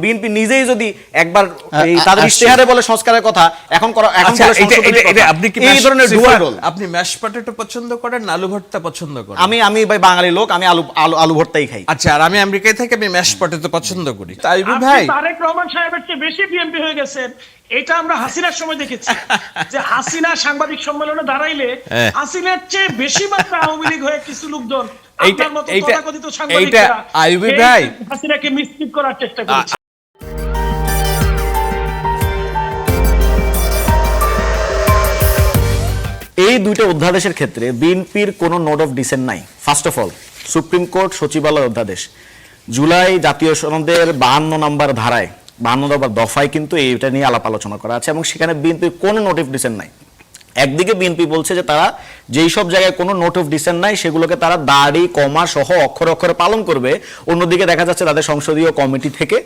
BNP নিজেই যদি একবার তাদের ইশতেহারে বলে সংস্কারের কথা এখন আপনি কি এই ধরনের ডুয়াল রোল, আপনি ম্যাশ পটেটো পছন্দ করেন না আলু ভর্তা পছন্দ করেন? আমি ভাই বাঙালি লোক, আমি আলু ভর্তাই খাই। আচ্ছা, আর আমি আমেরিকায় থেকে আমি ম্যাশ পটেটো পছন্দ করি। তাইবুল ভাই, তারেক রহমান সাহেবের চেয়ে বেশি বিএনপি হয়ে গেছেন, এটা আমরা হাসিনার সময় দেখেছি যে হাসিনা সাংবাদিক সম্মেলনে দাঁড়াইলে হাসিনার চেয়ে বেশি মাত্রা আওয়ামী লীগ হয়ে কিছু লোকজন আপনার মতো তথাকথিত সাংবাদিকরা হাসিনাকে মিসলিড করার চেষ্টা করেছে। এই দুইটা অধ্যাদেশের ক্ষেত্রে বিএনপির কোনো নোট অফ ডিসেন্ট নাই। First of all supreme court সচিবালয় অধ্যাদেশ জুলাই জাতীয় সনদের 52 নম্বর ধারায় 52 নম্বর দফায় কিন্তু এইটা নিয়ে আলাপ আলোচনা করা আছে এবং সেখানে বিএনপির কোনো নোট অফ ডিসেন্ট নাই। একদিকে বিএনপি বলছে যে তারা যেই সব জায়গায় কোনো নোট অফ ডিসেন্ট নাই সেগুলোকে তারা দাড়ি কমা সহ অক্ষরে অক্ষরে পালন করবে, অন্যদিকে দেখা যাচ্ছে তাদের সংসদীয় কমিটি থেকে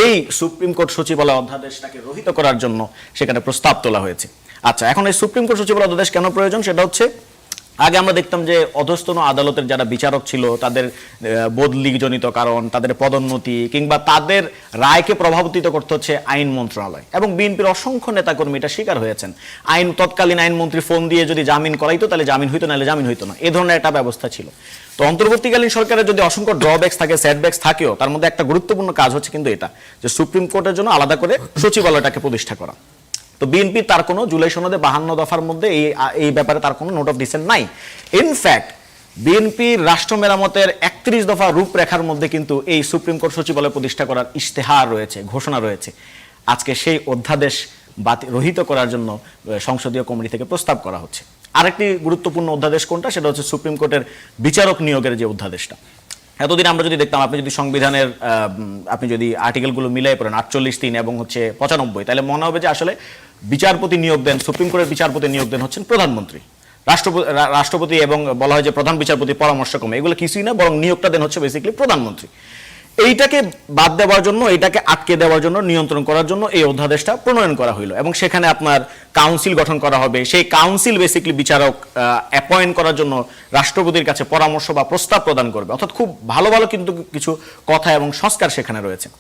এই সুপ্রিম কোর্ট সচিবালয় অধ্যাদেশটাকে রহিত করার জন্য সেখানে প্রস্তাব তোলা হয়েছে। আচ্ছা, এখন এই সুপ্রিম কোর্ট সচিবালয় অধ্যাদেশ কেন প্রয়োজন? সেটা হচ্ছে আগে আমরা দেখতাম যে অধস্তন আদালতের যারা বিচারক ছিল তাদের বদলিজনিত কারণ, তাদের পদোন্নতি কিংবা তাদের রায়কে প্রভাবিত করতে হচ্ছে আইন মন্ত্রণালয়, এবং বিএনপির অসংখ্য নেতাকর্মী এটা শিকার হয়েছেন। তৎকালীন আইনমন্ত্রী ফোন দিয়ে যদি জামিন করাইতো তাহলে জামিন হইতো, নাহলে জামিন হইতো না, এ ধরনের একটা ব্যবস্থা ছিল। তো অন্তর্বর্তীকালীন সরকারের যদি অসংখ্য ড্রব্যাকস থাকে, সেটব্যাকস থাকেও, তার মধ্যে একটা গুরুত্বপূর্ণ কাজ হচ্ছে কিন্তু এটা যে সুপ্রিম কোর্টের জন্য আলাদা করে সচিবালয়টাকে প্রতিষ্ঠা করা। তো বিএনপি তার কোনো জুলাই সনদে 52 দফার মধ্যে এই ব্যাপারে তার কোনো নোট অফ ডিসেন্ট নাই। ইনফ্যাক্ট বিএনপির রাষ্ট্র মেরামতের 31 দফা রূপরেখার মধ্যে কিন্তু এই সুপ্রিম কোর্ট সচিবালয় প্রতিষ্ঠা করার ইশতেহার রয়েছে, ঘোষণা রয়েছে। আজকে সেই অধ্যাদেশ রহিত করার জন্য সংসদীয় কমিটি থেকে প্রস্তাব করা হচ্ছে। আরেকটি গুরুত্বপূর্ণ অধ্যাদেশ কোনটা? সেটা হচ্ছে সুপ্রিম কোর্টের বিচারক নিয়োগের যে অধ্যাদেশটা। এতদিন আমরা যদি দেখতাম, আপনি যদি সংবিধানের আপনি যদি আর্টিকেলগুলো মিলাই পড়েন 48, 3 এবং হচ্ছে 95, তাহলে মনে হবে যে আসলে বিচারপতি নিয়োগ দেন, সুপ্রিম কোর্টের বিচারপতি নিয়োগ দেন হচ্ছেন প্রধানমন্ত্রী, রাষ্ট্রপতি এবং বলা হয় যে প্রধান বিচারপতি পরামর্শক্রমে, এগুলো কিছুই না, বরং নিয়োগটা দেন হচ্ছে বেসিক্যালি প্রধানমন্ত্রী। এইটাকে বাদ দেওয়ার জন্য, এইটাকে আটকে দেওয়ার জন্য, নিয়ন্ত্রণ করার জন্য এই অধ্যাদেশটা প্রণয়ন করা হইলো এবং সেখানে আপনার কাউন্সিল গঠন করা হবে। সেই কাউন্সিল বেসিক্যালি বিচারক অ্যাপয়েন্ট করার জন্য রাষ্ট্রপতির কাছে পরামর্শ বা প্রস্তাব প্রদান করবে। অর্থাৎ খুব ভালো ভালো কিন্তু কিছু কথা এবং সংস্কার সেখানে রয়েছে।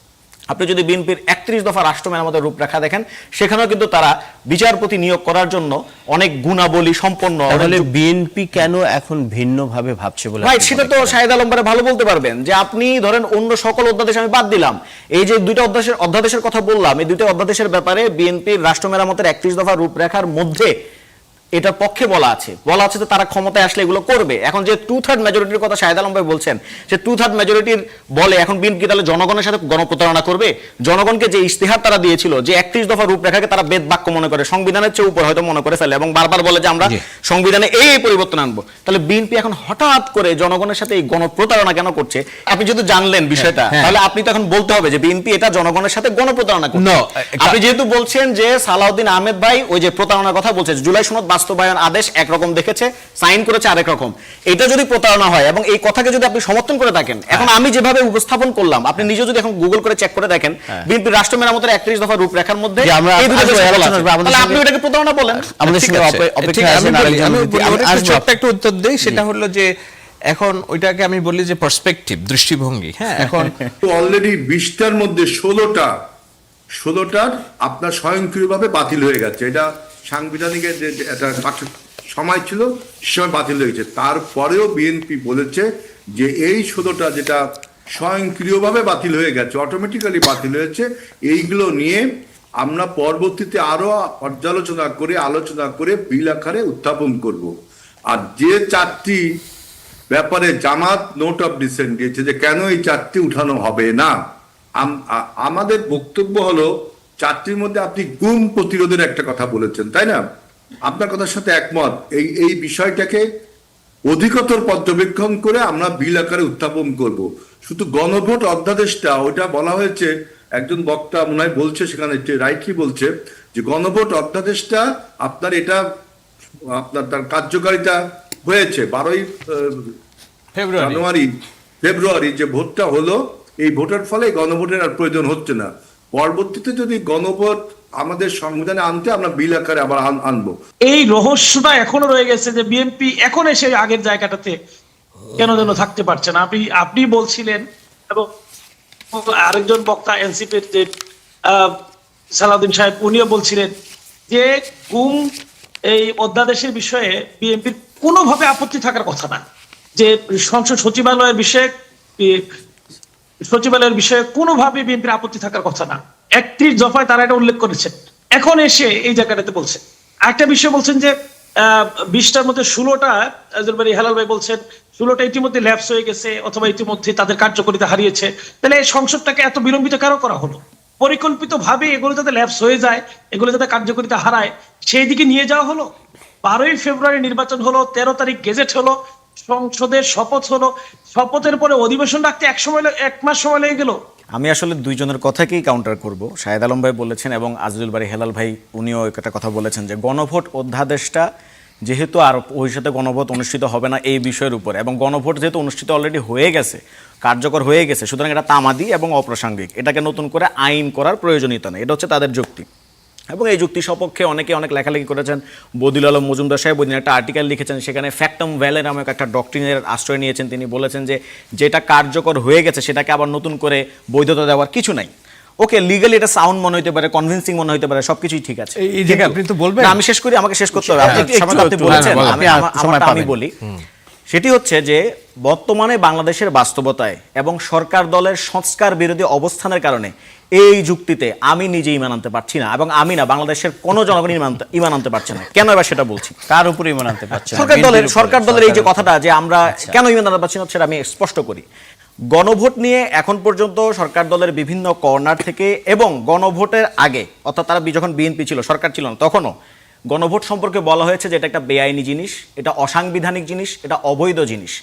আপনি যদি বিএনপির 31 দফা রাষ্ট্র মেরামতের রূপরেখা দেখেন, সেখানেও কিন্তু তারা বিচারপতি নিয়োগ করার জন্য অনেক গুণাবলী সম্পন্ন। তাহলে বিএনপি কেন এখন ভিন্নভাবে ভাবছে বলে ভাই, সেটা তো শাহেদ আলম ভালো বলতে পারবেন। যে আপনি ধরেন অন্য সকল অধ্যাদেশ আমি বাদ দিলাম, এই যে দুইটা অধ্যাদেশের কথা বললাম, এই দুইটা অধ্যাদেশের ব্যাপারে বিএনপির রাষ্ট্র মেরামতের 31 দফা রূপরেখার মধ্যে এটার পক্ষে বলা আছে যে তারা ক্ষমতায় আসলে এগুলো করবে। এখন যে 2/3 মেজরিটির কথা শাহেদ আলম ভাই বলছেন, যে 2/3 মেজরিটির বলে এখন বিএনপি তাহলে জনগণের সাথে গণপ্রতারণা করবে? জনগণকে যে ইশতেহার তারা দিয়েছিল, যে 31 দফা রূপরেখাকে তারা বেদ বাক্য মনে করে, সংবিধানের চেয়ে উপর হয়তো মনে করে ফেলে এবং বারবার বলে যে আমরা সংবিধানে এই পরিবর্তন আনবো, তাহলে বিএনপি এখন হঠাৎ করে জনগণের সাথে এই গণপ্রতারণা কেন করছে? আপনি যদি জানলেন বিষয়টা, তাহলে আপনি তো এখন বলতে হবে যে বিএনপি এটা জনগণের সাথে গণপ্রতারণা করছে। আপনি যেহেতু বলছেন যে সালাউদ্দিন আহমেদ ভাই ওই যে প্রতারণার কথা বলছে, জুলাই সনদ বাস্তবায়ন আদেশ একরকম দেখেছে, সাইন করেছে আরেক রকম, এটা যদি প্রতারণা হয় এবং এই কথাকে যদি আপনি সমর্থন করে থাকেন, এখন আমি যেভাবে উপস্থাপন করলাম, আপনি নিজে যদি এখন গুগল করে চেক করে দেখেন, বিএনপি রাষ্ট্র মেরামতের 31 দফা রূপরেখার মধ্যে আপনি ওটাকে প্রতারণা বলেন। আমাদের সঙ্গে অপেক্ষা আছে। আমি ছোট্ট একটা উত্তর দেই, সেটা হলো যে এখন ওইটাকে আমি বলি যে পার্সপেক্টিভ, দৃষ্টিভঙ্গি। হ্যাঁ, এখন অলরেডি 20টার মধ্যে 16টার আপনার স্বয়ংক্রিয়ভাবে বাতিল হয়ে গেছে। এটা সাংবিধানিকের যে একটা সময় ছিল, সে সময় বাতিল হয়ে গেছে। তারপরেও বিএনপি বলেছে যে এই 16টা যেটা স্বয়ংক্রিয়ভাবে বাতিল হয়ে গেছে, অটোমেটিক্যালি বাতিল হয়েছে, এইগুলো নিয়ে আমরা পরবর্তীতে আরো আলোচনা করে বিল আকারে উত্থাপন করব। আর যে 4টি ব্যাপারে জামাত নোট অফ ডিসেন্ট দিয়েছে যে কেন এই 4টি উঠানো হবে না, আমাদের বক্তব্য হলো 4টির মধ্যে আপনি গুম প্রতিরোধের একটা কথা বলেছেন, তাই না? আপনার কথার সাথে একমত। এই বিষয়টাকে অধিকতর পর্যবেক্ষণ করে আমরা বিল আকারে উত্থাপন করব। শুধু গণভোট অধ্যাদেশটা, ওটা বলা হয়েছে, একজন বক্তা মনে হয় বলছে, সেখানে রাইটলি বলছে যে গণভোট অধ্যাদেশটা আপনার তার কার্যকারিতা হয়েছে 12 ফেব্রুয়ারি যে ভোটটা হলো, এই ভোটের ফলে গণভোটের আর প্রয়োজন হচ্ছে না। পরবর্তীতে যদি গণভোট আমাদের সংবিধানে আনতে, আমরা বিল আকারে আবার আনবো। এই রহস্যটা এখনো রয়ে গেছে যে বিএনপি এখন এসে আগের জায়গাটাতে কেন যেন থাকতে পারছে না। আপনি বলছিলেন এবং আরেকজন বক্তা এনসিপির যে সালাউদ্দিন সাহেব উনিও বলছিলেন যে গুম এই অধ্যাদেশের বিষয়ে বিএনপির কোনোভাবে আপত্তি থাকার কথা না, যে সংসদ সচিবালয়ের বিষয়ে কোনোভাবে বিএনপির আপত্তি থাকার কথা না। 31 দফায় তারা এটা উল্লেখ করেছেন, এখন এসে এই জায়গাটাতে বলছেন। আরেকটা বিষয় বলছেন যে 20টার মধ্যে 16টা, হেলাল ভাই বলছেন 16টা ইতিমধ্যে ল্যাপস হয়ে গেছে অথবা ইতিমধ্যে তাদের কার্যকারিতা হারিয়েছে। তাহলে এই সংসদটাকে এত বিলম্বিত কেন করা হলো? পরিকল্পিত ভাবে এগুলো যাতে ল্যাপস হয়ে যায়, এগুলো যাতে কার্যকারিতা হারায়, সেই দিকে নিয়ে যাওয়া হলো। 12ই ফেব্রুয়ারি নির্বাচন হলো, 13 তারিখ গেজেট হলো, সংসদের শপথ হলো, শপথের পরে অধিবেশন রাখতে 1 মাস সময় লেগে গেল। আমি আসলে দুইজনের কথাকেই কাউন্টার করব। শাহেদ আলম ভাই বলেছেন এবং আজিজুল বারী হেলাল ভাই উনিও একটা কথা বলেছেন যে গণভোট অধ্যাদেশটা যেহেতু আর ভবিষ্যতে গণভোট অনুষ্ঠিত হবে না এই বিষয়ের উপরে, এবং গণভোট যেহেতু অনুষ্ঠিত অলরেডি হয়ে গেছে, কার্যকর হয়ে গেছে, সুতরাং এটা তামাদি এবং অপ্রাসঙ্গিক, এটাকে নতুন করে আইন করার প্রয়োজনীয়তা নেই। এটা হচ্ছে তাদের যুক্তি, এবং এই যুক্তি সপক্ষে অনেকে অনেক লেখালেখি করেছেন। বদিল আলম মজুমদার সাহেব ওইদিন একটা আর্টিকেল লিখেছেন, সেখানে ফ্যাক্টম ভ্যালে নামক একটা ডক্ট্রিনের আশ্রয় নিয়েছেন। তিনি বলেছেন যে যেটা কার্যকর হয়ে গেছে সেটাকে আবার নতুন করে বৈধতা দেওয়ার কিছু নাই। ওকে, লিগালি এটা সাউন্ড মনে হতে পারে, কনভিন্সিং মনে হতে পারে, সবকিছুই ঠিক আছে। এই জায়গায় আপনি তো বলবেন, আমি শেষ করি, আমাকে শেষ করতে হবে। আপনি বলেছেন, আমি বলি, সেটি হচ্ছে যে বর্তমানে বাংলাদেশের বাস্তবতায় এবং সরকার দলের সংস্কার বিরোধী অবস্থানের কারণে এই যুক্তিতে আমি নিজে ইমান আনতে পারছি না, এবং আমি না, বাংলাদেশের কোনো জনগণ ইমান আনতে পারছে না। কেন এবার সেটা বলছি, কার উপরে ইমান আনতে পারছে না? সরকার দলের এই যে কথাটা যে আমরা কেন ইমান আনতে পারছি না, সেটা আমি স্পষ্ট করি। গণভোট নিয়ে এখন পর্যন্ত সরকার দলের বিভিন্ন কর্নার থেকে, এবং গণভোটের আগে অর্থাৎ তারা যখন বিএনপি ছিল, সরকার ছিল না, তখনও গণভোট সম্পর্কে বলা হয়েছে যে এটা একটা বেআইনি জিনিস, এটা অসাংবিধানিক জিনিস, এটা অবৈধ জিনিস।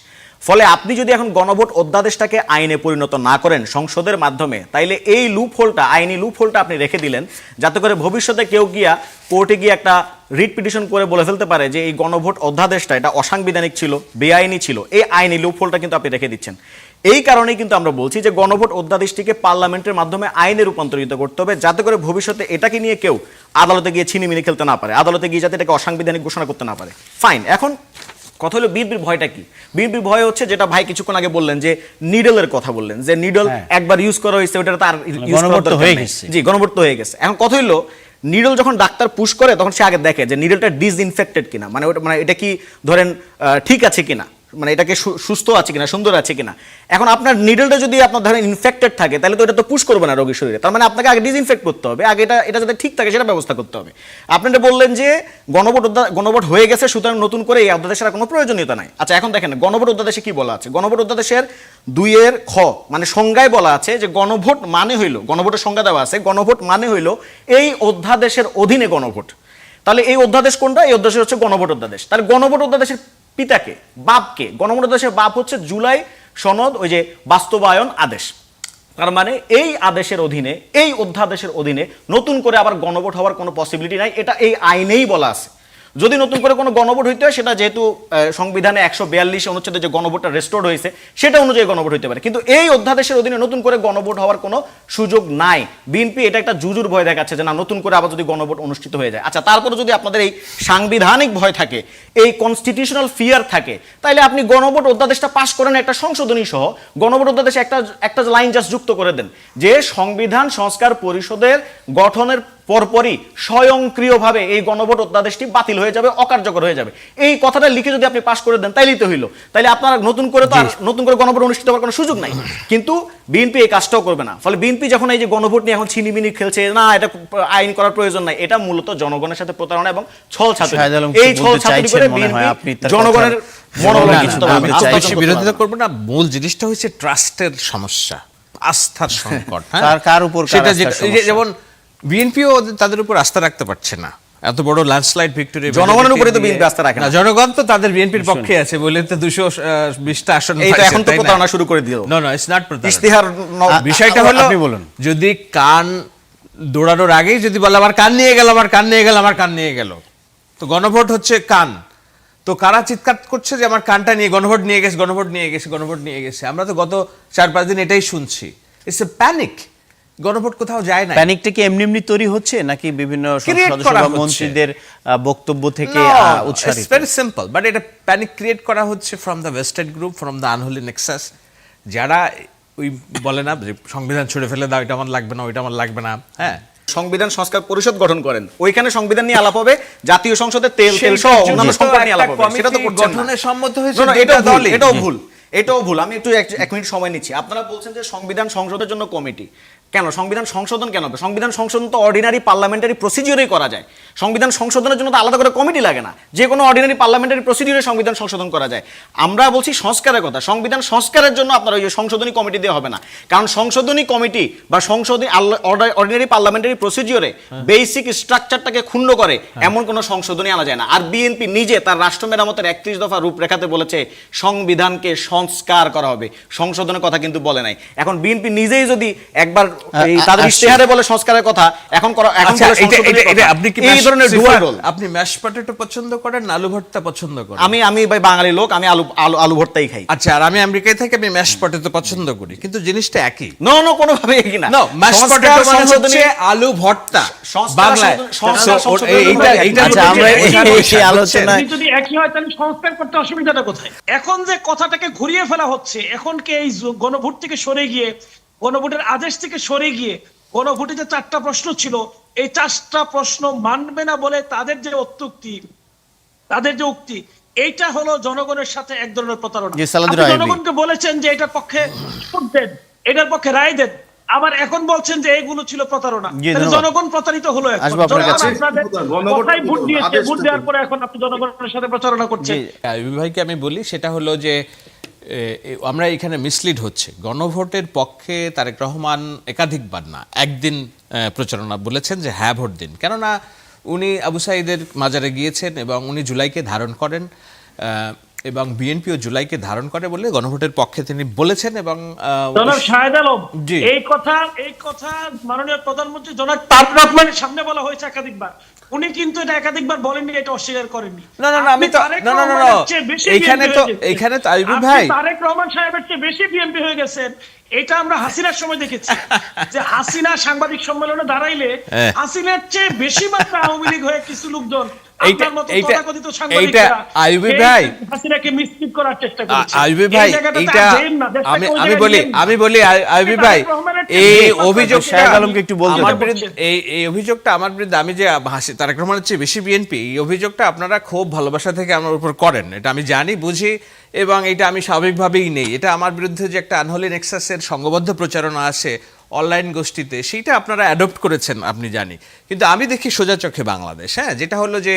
ফলে আপনি যদি এখন গণভোট অধ্যাদেশটাকে আইনে পরিণত না করেন সংসদের মাধ্যমে, তাইলে এই লুপহোলটা, আইনি লুপহোলটা আপনি রেখে দিলেন, যাতে করে ভবিষ্যতে কেউ গিয়া কোর্টে গিয়ে একটা রিট পিটিশন করে বলে ফেলতে পারে যে এই গণভোট অধ্যাদেশটা এটা অসাংবিধানিক ছিল, বেআইনি ছিল। এই আইনি লুপহোলটা কিন্তু আপনি রেখে দিচ্ছেন। এই কারণেই কিন্তু আমরা বলছি যে গণভোট অধ্যাদেশটিকে পার্লামেন্টের মাধ্যমে আইনে রূপান্তরিত করতে হবে, যাতে করে ভবিষ্যতে এটাকে নিয়ে কেউ আদালতে গিয়ে ছিনিমিনি খেলতে না পারে, আদালতে গিয়ে যাতে এটাকে অসাংবিধানিক ঘোষণা করতে না পারে। ফাইন, এখন কথা হলো বিএনপির ভয়টা কি? বিএনপির ভয় হচ্ছে যেটা ভাই কিছুক্ষণ আগে বললেন, যে নিডলের কথা বললেন, যে নিডল একবার ইউজ করা হয়েছে, ওটা তার গণভোট হয়ে গেছে। জি, গণভোট হয়ে গেছে। এখন কথা হলো নিডল যখন ডাক্তার পুশ করে তখন সে আগে দেখে যে নিডলটা ডিসইনফেক্টেড কিনা, মানে ওটা, মানে এটা কি ধরেন ঠিক আছে কিনা, মানে এটাকে সুস্থ আছে কিনা, সুন্দর আছে কিনা। এখন আপনার নিডলটা যদি আপনার ধরেন ইনফেক্টেড থাকে, তাহলে তো এটা তো পুশ করবে না রোগীর শরীরে, তার মানে আপনাকে আগে ডিসইনফেক্ট করতে হবে, আগে এটা যাতে ঠিক থাকে সেটা ব্যবস্থা করতে হবে। আপনারা বললেন যে গণভোট হয়ে গেছে, সুতরাং নতুন করে এই অধ্যাদেশের কোনো প্রয়োজনীয়তা নাই। আচ্ছা, এখন দেখেন গণভোট অধ্যাদেশে কি বলা আছে। গণভোট অধ্যাদেশের 2 খ মানে সংজ্ঞায় বলা আছে যে গণভোট মানে হইল, গণভোটের সংজ্ঞা দেওয়া আছে, গণভোট মানে হইল এই অধ্যাদেশের অধীনে গণভোট। তাহলে এই অধ্যাদেশ কোনটা? এই অধ্যাদেশ হচ্ছে গণভোট অধ্যাদেশ। তাহলে গণভোট অধ্যাদেশের পিতাকে, বাপকে, গণভোট অধ্যাদেশের বাপ হচ্ছে জুলাই সনদ, ওই যে বাস্তবায়ন আদেশ। তার মানে এই আদেশের অধীনে, এই অধ্যাদেশের অধীনে নতুন করে আবার গণভোট হওয়ার কোনো পসিবিলিটি নাই, এটা এই আইনেই বলা আছে। যদি নতুন করে কোনো গণভোট হইতে হয়, সেটা যেহেতু সংবিধানে 142 অনুচ্ছেদে যে গণভোটটা রেস্টোর্ড হয়েছে সেটা অনুযায়ী গণভোট হইতে পারে, কিন্তু এই অধ্যাদেশের অধীনে নতুন করে গণভোট হওয়ার কোনো সুযোগ নাই। বিএনপি এটা একটা জুজুর ভয় দেখাচ্ছে যে না, নতুন করে আবার যদি গণভোট অনুষ্ঠিত হয়ে যায়। আচ্ছা, তারপরে যদি আপনাদের এই সাংবিধানিক ভয় থাকে, এই কনস্টিটিউশনাল ফিয়ার থাকে, তাহলে আপনি গণভোট অধ্যাদেশটা পাশ করেন একটা সংশোধনী সহ, গণভোট অধ্যাদেশে একটা লাইন জাস্ট যুক্ত করে দেন যে সংবিধান সংস্কার পরিষদের গঠনের পরপরই স্বয়ংক্রিয়ভাবে এই গণভোট অধ্যাদেশটি বাতিল হয়ে যাবে, অকার্যকর হয়ে যাবে। এই কথাটা লিখে যদি আপনি পাশ করে দেন, তাইলেই তো হইলো। তাইলে আপনারা নতুন করে তো আর নতুন করে গণভোট অনুষ্ঠিত হওয়ার কোনো সুযোগ নাই। কিন্তু বিএনপি এই কাজটাও করবে না। ফলে বিএনপি যখন এই যে গণভোট নিয়ে এখন ছিনিমিনি খেলছে, না এটা আইন করার প্রয়োজন নাই, এটা মূলত জনগণের সাথে প্রতারণা এবং ছল ছাতুরি। এই ছল ছাতুরি করে বিএনপি জনগণের বেশি বিরোধিতা করবে না। মূল জিনিসটা হচ্ছে ট্রাস্টের সমস্যা, আস্থার সংকট। কার উপর? সেটা যেমন বিএনপিও তাদের উপর আস্থা রাখতে পারছে না। এত বড় ল্যান্ডস্লাইড ভিক্টরি, জনগণের উপরে তো বিএনপি আস্থা রাখে না। জনগণ তো তাদের বিএনপির পক্ষে আছে বলে তো 220টা আসন। এই তো এখন তো প্রতারণা শুরু করে দিল। নো ইটস নট প্রতারণা। ইশতেহার বিষয়টা হলো, আপনি বলুন, যদি কান দৌড়ানোর আগেই যদি বলে আমার কান নিয়ে গেল, আমার কান নিয়ে গেল, আমার কান নিয়ে গেল, তো গণভোট হচ্ছে কান, তো কারা চিৎকার করছে যে আমার কানটা নিয়ে গণভোট নিয়ে গেছে, গণভোট নিয়ে গেছে, গণভোট নিয়ে গেছে। আমরা তো গত 4-5 দিন এটাই শুনছি। It's a panic. গণভোট কোথাও যায় না। প্যানিকটা কি এমনি তৈরি হচ্ছে নাকি বিভিন্ন সদস্য বা মন্ত্রীদের বক্তব্য থেকে উৎসারিত? ইটস ভেরি সিম্পল, বাট এটা প্যানিক ক্রিয়েট করা হচ্ছে from the wasted group, from the unholy Nexus, যারা ওই বলে না যে সংবিধান ছুড়ে ফেলে দাও, এটা আমার লাগবে না, ওইটা আমার লাগবে না। হ্যাঁ, সংবিধান সংস্কার পরিষদ গঠন করেন, ওইখানে সংবিধান নিয়ে আলাপ হবে, জাতীয় সংসদে তেল সহ অন্যান্য সম্পদ নিয়ে আলাপ হবে, সেটা তো করছেন না। গঠনে সম্মত হয়েছে না, না, দুইটা দলই। এটাও ভুল। আমি একটু এক মিনিট সময় নিচ্ছি। আপনারা বলছেন যে সংবিধান সংশোধনের জন্য কমিটি, কেন সংবিধান সংশোধন কেন হবে? সংবিধান সংশোধন তো অর্ডিনারি পার্লামেন্টারি প্রসিডিউরেই করা যায়। সংবিধান সংশোধনের জন্য তো আলাদা করে কমিটি লাগে না, যে কোনো অর্ডিনারি পার্লামেন্টারি প্রসিডিউরে সংবিধান সংশোধন করা যায়। আমরা বলছি সংস্কারের কথা, সংবিধান সংস্কারের জন্য আপনার ওই যে সংশোধনী কমিটি দেওয়া হবে না, কারণ সংশোধনী কমিটি বা সংশোধনী অর্ডিনারি পার্লামেন্টারি প্রসিডিউরে বেসিক স্ট্রাকচারটাকে ক্ষুণ্ণ করে এমন কোনো সংশোধনী আনা যায় না। আর বিএনপি নিজে তার রাষ্ট্র মেরামতের 31 দফা রূপরেখাতে বলেছে সংবিধানকে সংস্কার করা হবে, সংশোধনের কথা কিন্তু বলে নাই। এখন বিএনপি নিজেই যদি একবার তাদের ইশতেহারে বলে সংস্কারের কথা, এখন আপনি কি এই ধরনের ডুয়াল রোল, আপনি ম্যাশ পটেটো পছন্দ করেন না আলু ভর্তা পছন্দ করেন? আমি ভাই বাঙালি লোক, আমি আলু ভর্তাই খাই। আচ্ছা, আর আমি আমেরিকায় থাকি, আমি ম্যাশ পটেটো পছন্দ করি, কিন্তু জিনিসটা একই। নো কোনোভাবে একই না। ম্যাশ পটেটো মানে হচ্ছে আলু ভর্তা বাংলায়। যদি একই হয় তাহলে সংস্কার করতে অসুবিধাটা কোথায়? এখন যে কথাটাকে ঘুরিয়ে ফেলা হচ্ছে, এখন কি এই গণভোট থেকে সরে গিয়ে, গণভোটের আদেশ থেকে সরে গিয়ে, গণভোটে যে 4টা প্রশ্ন ছিল, এই 4টা প্রশ্ন মানবে না বলে তাদের যে উক্তি, এইটা হলো জনগণের সাথে এক ধরনের প্রতারণা। আপনি জনগণকে বলেছেন যে এটার পক্ষে ভোট দেন, এটার পক্ষে রায় দেন, আবার এখন বলছেন যে এইগুলো ছিল প্রতারণা। জনগণ প্রতারিত হলো। ভোট দিয়েছে, ভোট দেওয়ার পরে এখন আপনি জনগণের সাথে প্রতারণা করছেন। ভাইকে আমি বলি, সেটা হলো যে আমরা এখানে মিসলিড হচ্ছে। গণভোটের পক্ষে তারেক রহমান একাধিকবার না একদিন প্রচারণা বলেছেন যে হ্যাঁ ভোট দিন, কেননা উনি আবু সাঈদের মাজারে গিয়েছেন এবং উনি জুলাইকে ধারণ করেন এবং বিএনপিও জুলাইকে ধারণ করে বলে গণভোটের পক্ষে তিনি বলেছেন। এবং জনাব শাহেদ আলম, এই কথা মাননীয় প্রধানমন্ত্রী জনাব তারেক রহমানের সামনে বলা হয়েছে একাধিকবার। উনি কিন্তু এটা একাধিকবার বলেননি, এটা অস্বীকার করেননি। এইখানে তো আইবি ভাই, তারেক রহমান সাহেবের চেয়ে বেশি বিএনপি হয়ে গেছেন। এটা আমরা হাসিনার সময় দেখেছি, যে হাসিনা সাংবাদিক সম্মেলনে দাঁড়াইলে হাসিনার চেয়ে বেশি মাত্রা আওয়ামী লীগ হয়ে কিছু লোকজন আমি বলি আইবি ভাই, এই অভিযোগটা আমার বিরুদ্ধে, আমি যে তারেক রহমানের চেয়ে বেশি বিএনপি, এই অভিযোগটা আপনারা খুব ভালোবাসা থেকে আমার উপর করেন, এটা আমি জানি, বুঝি, এবং এটা আমি স্বাভাবিকভাবেই নেই। এটা আমার বিরুদ্ধে যে একটা আনহোলি নেক্সাসের সংঘবদ্ধ প্রচারণা আছে অনলাইন গোষ্ঠীতে, সেইটা আপনারা অ্যাডপ্ট করেছেন, আপনি জানি। কিন্তু আমি দেখি সোজা চোখে বাংলাদেশ, হ্যাঁ, যেটা হলো যে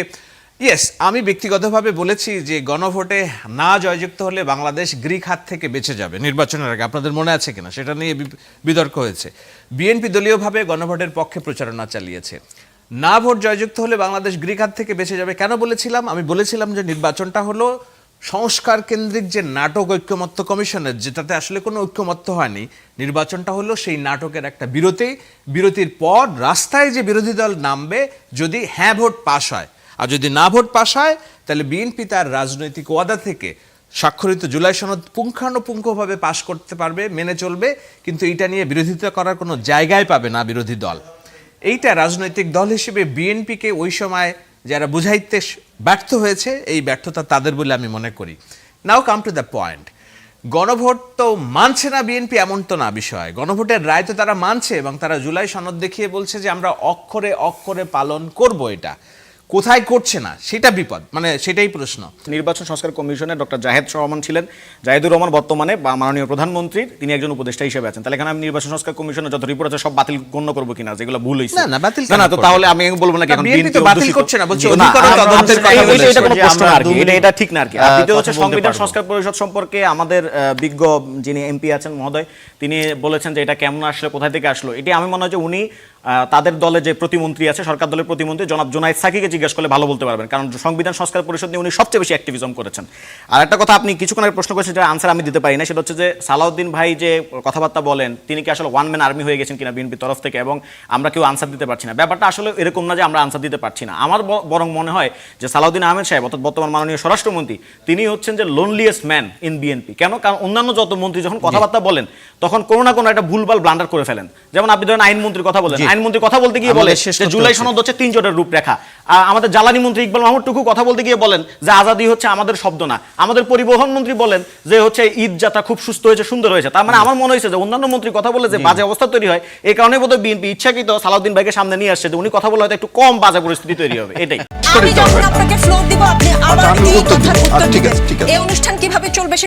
ইয়েস, আমি ব্যক্তিগতভাবে বলেছি যে গণভোটে না জয়যুক্ত হলে বাংলাদেশ গ্রিক হাত থেকে বেঁচে যাবে নির্বাচনের আগে। আপনাদের মনে আছে কিনা সেটা নিয়ে বিতর্ক হয়েছে। বিএনপি দলীয়ভাবে গণভোটের পক্ষে প্রচারণা চালিয়েছে। না ভোট জয়যুক্ত হলে বাংলাদেশ গ্রিক হাত থেকে বেঁচে যাবে কেন বলেছিলাম? আমি বলেছিলাম যে নির্বাচনটা হলো সংস্কার কেন্দ্রিক যে নাটক ঐক্যমত্য কমিশনের, যেটাতে আসলে কোনো ঐক্যমত্য হয়নি, নির্বাচনটা হলো সেই নাটকের একটা বিরতির পর রাস্তায় যে বিরোধী দল নামবে যদি হ্যাঁ ভোট পাশ হয়, আর যদি না ভোট পাশ হয় তাহলে বিএনপি তার রাজনৈতিক ওয়াদা থেকে স্বাক্ষরিত জুলাই সনদ পুঙ্খানুপুঙ্খভাবে পাশ করতে পারবে, মেনে চলবে, কিন্তু এটা নিয়ে বিরোধিতা করার কোনো জায়গায় পাবে না বিরোধী দল। এইটা রাজনৈতিক দল হিসেবে বিএনপিকে ওই সময় যারা বুঝাইতে ব্যর্থ হয়েছে, এই ব্যর্থতা তাদের বলে আমি মনে করি। নাও কাম টু দ্য পয়েন্ট, গণভোট তো মানছে না বিএনপি এমন তো না বিষয়, গণভোটের রায় তো তারা মানছে এবং তারা জুলাই সনদ দেখিয়ে বলছে যে আমরা অক্ষরে অক্ষরে পালন করব। এটা কোথায় করছে না সেটা বিপদ, মানে সেটাই প্রশ্ন। নির্বাচন সংস্কার কমিশনের ডক্টর জাহেদ রহমান ছিলেন, জাহেদুর রহমান বর্তমানে মাননীয় প্রধানমন্ত্রী, তিনি একজন উপদেষ্টা হিসেবে আছেন। তাহলে এখানে আমি নির্বাচন সংস্কার কমিশনের যত রিপোর্ট আছে সব বাতিল গণ্য করবো কিনা, যেগুলো ভুল হয়েছে? না বাতিল না, তো তাহলে আমি বলবো না এখন বিএনপি বাতিল করছে না, বলছে এটা কোনো প্রশ্ন না আর কি, এটা ঠিক না আর কি। আর দ্বিতীয় হচ্ছে সংবিধান সংস্কার পরিষদ সম্পর্কে আমাদের বিজ্ঞ যিনি এমপি আছেন মহোদয়, তিনি বলেছেন যে এটা কেমন আসলো, কোথায় থেকে আসলো। এটি আমি মনে হয় যে উনি তাদের দলে যে প্রতিমন্ত্রী আছে, সরকার দলের প্রতিমন্ত্রী জনাব জোনায়েদ সাকিকে জিজ্ঞেস করলে ভালো বলতে পারবেন, কারণ সংবিধান সংস্কার পরিষদ নিয়ে উনি সবচেয়ে বেশি অ্যাক্টিভিজম করেছেন। আর একটা কথা আপনি কিছুক্ষণ আগে প্রশ্ন করেছেন, যেটা আনসার আমি দিতে পারি না, সেটা হচ্ছে যে সালাউদ্দিন ভাই যে কথাবার্তা বলেন, তিনি কি আসলে ওয়ান ম্যান আর্মি হয়ে গেছেন কিনা বিএনপির তরফ থেকে, এবং আমরা কেউ আনসার দিতে পারছি না। ব্যাপারটা আসলে এরকম না যে আমরা আনসার দিতে পারছি না। আমার বরং মনে হয় যে সালাউদ্দিন আহমেদ সাহেব, অর্থাৎ বর্তমান মাননীয় স্বরাষ্ট্রমন্ত্রী, তিনি হচ্ছেন যে লোনলিয়েস্ট ম্যান ইন বিএনপি। কেন? কারণ অন্যান্য যত মন্ত্রী যখন কথাবার্তা বলেন তখন কোনো না কোনো একটা ভুলভাল ব্লান্ডার করে ফেলেন। যেমন আপনি ধরেন আইনমন্ত্রীর কথা বলেন, আইনমন্ত্রী কথা বলতে গিয়ে বলে যে জুলাই সনদ হচ্ছে 3 জোটের রূপরেখা। আমাদের জ্বালানি মন্ত্রী ইকবাল মাহমুদ টুকু কথা বলতে গিয়ে বলেন যে আজাদি হচ্ছে আমাদের শব্দ না। আমাদের পরিবহন মন্ত্রী বলেন যে হচ্ছে ঈদ যাত্রা খুব সুস্থ হয়েছে, সুন্দর হয়েছে। তার মানে আমার মনে হয়েছে যে অন্যান্য মন্ত্রী কথা বলে যে বাজে অবস্থা তৈরি হয়, এই কারণে বোধহয় বিএনপি ইচ্ছাকৃত সালাউদ্দিন ভাইকে সামনে নিয়ে আসছে যে উনি কথা বলে হয়তো একটু কম বাজে পরিস্থিতি তৈরি হবে, এটাই। আমি যখন আপনাকে ফ্লোর দিব আপনি আবার এই কথার উত্তর দিবেন। এই অনুষ্ঠান কিভাবে চলবে